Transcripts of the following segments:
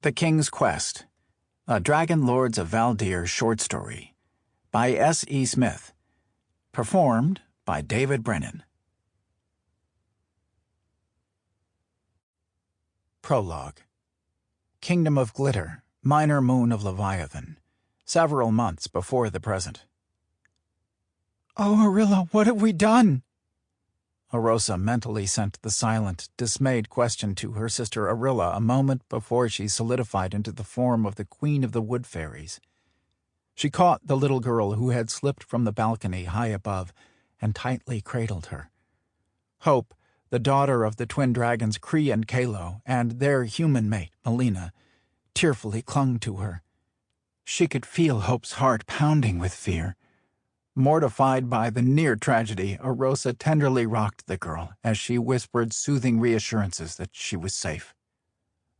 The King's Quest, a Dragonlords of Valdier short story, by S. E. Smith, performed by David Brenin. Prologue. Kingdom of Glitter, minor moon of Leviathan, several months before the present. "Oh, Arilla, what have we done?" Arosa mentally sent the silent, dismayed question to her sister Arilla a moment before she solidified into the form of the Queen of the Wood Fairies. She caught the little girl who had slipped from the balcony high above and tightly cradled her. Hope, the daughter of the twin dragons Cree and Kalo, and their human mate, Melina, tearfully clung to her. She could feel Hope's heart pounding with fear. Mortified by the near tragedy, Arosa tenderly rocked the girl as she whispered soothing reassurances that she was safe.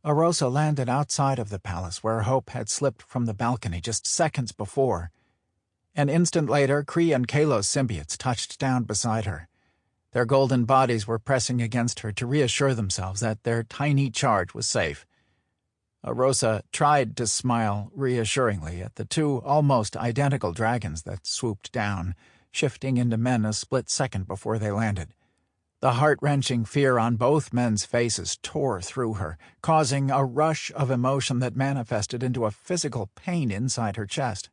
Arosa landed outside of the palace where Hope had slipped from the balcony just seconds before. An instant later, Cree and Kalo's symbiotes touched down beside her. Their golden bodies were pressing against her to reassure themselves that their tiny charge was safe. Arosa tried to smile reassuringly at the two almost identical dragons that swooped down, shifting into men a split second before they landed. The heart-wrenching fear on both men's faces tore through her, causing a rush of emotion that manifested into a physical pain inside her chest.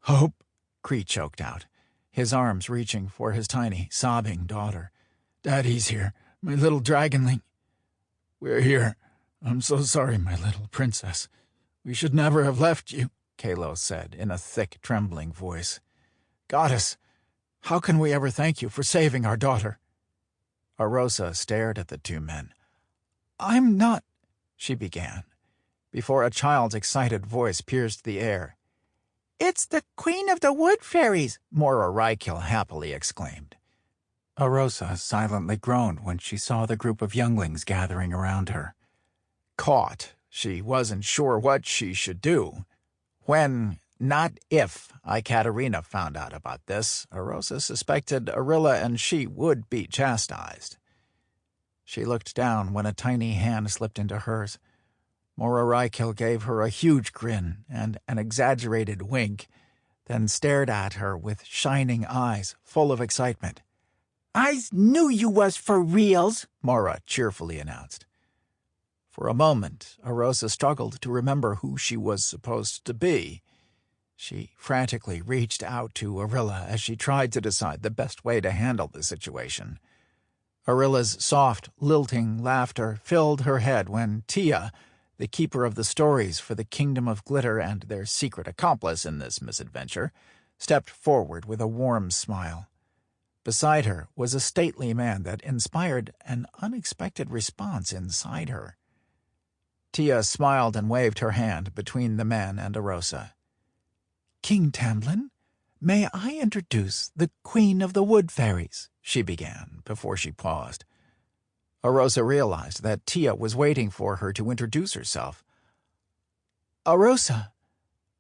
"Hope," Cree choked out, his arms reaching for his tiny, sobbing daughter. "Daddy's here, my little dragonling." "We're here. I'm so sorry, my little princess. We should never have left you," Kalo said in a thick, trembling voice. "Goddess, how can we ever thank you for saving our daughter?" Arosa stared at the two men. "I'm not—" she began, before a child's excited voice pierced the air. "It's the Queen of the Wood Fairies," Mora Rykil happily exclaimed. Arosa silently groaned when she saw the group of younglings gathering around her. Caught, she wasn't sure what she should do. When, not if, Ikaterina found out about this, Arosa suspected Arilla and she would be chastised. She looked down when a tiny hand slipped into hers. Mora Rykil gave her a huge grin and an exaggerated wink, then stared at her with shining eyes full of excitement. "I knew you was for reals," Mora cheerfully announced. For a moment, Arosa struggled to remember who she was supposed to be. She frantically reached out to Arilla as she tried to decide the best way to handle the situation. Arilla's soft, lilting laughter filled her head when Tia, the keeper of the stories for the Kingdom of Glitter and their secret accomplice in this misadventure, stepped forward with a warm smile. Beside her was a stately man that inspired an unexpected response inside her. Tia smiled and waved her hand between the man and Arosa. "King Tamblin, may I introduce the Queen of the Wood Fairies?" she began, before she paused. Arosa realized that Tia was waiting for her to introduce herself. "Arosa.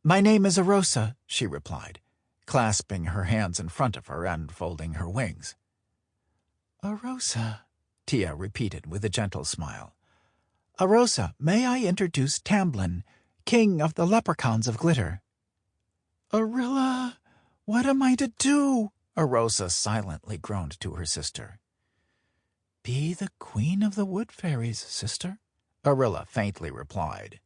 My name is Arosa," she replied, clasping her hands in front of her and folding her wings. "Arosa," Tia repeated with a gentle smile. "Arosa, may I introduce Tamblin, King of the Leprechauns of Glitter?" "Arilla, what am I to do?" Arosa silently groaned to her sister. "Be the Queen of the Wood Fairies, sister," Arilla faintly replied.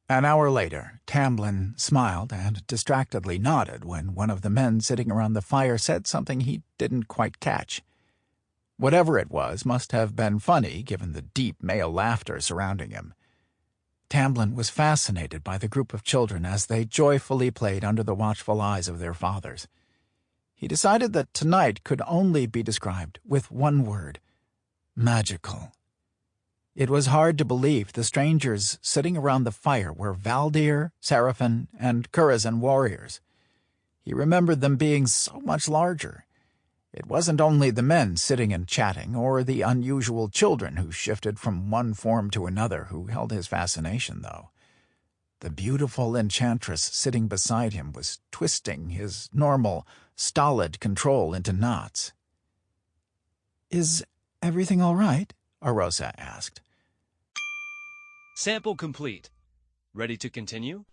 An hour later, Tamblin smiled and distractedly nodded when one of the men sitting around the fire said something he didn't quite catch. Whatever it was must have been funny given the deep male laughter surrounding him. Tamblin was fascinated by the group of children as they joyfully played under the watchful eyes of their fathers. He decided that tonight could only be described with one word: magical. It was hard to believe the strangers sitting around the fire were Valdier, Seraphim, and Kurazin warriors. He remembered them being so much larger. It wasn't only the men sitting and chatting, or the unusual children who shifted from one form to another who held his fascination, though. The beautiful enchantress sitting beside him was twisting his normal, stolid control into knots. "Is everything all right?" Arosa asked. Sample complete. Ready to continue?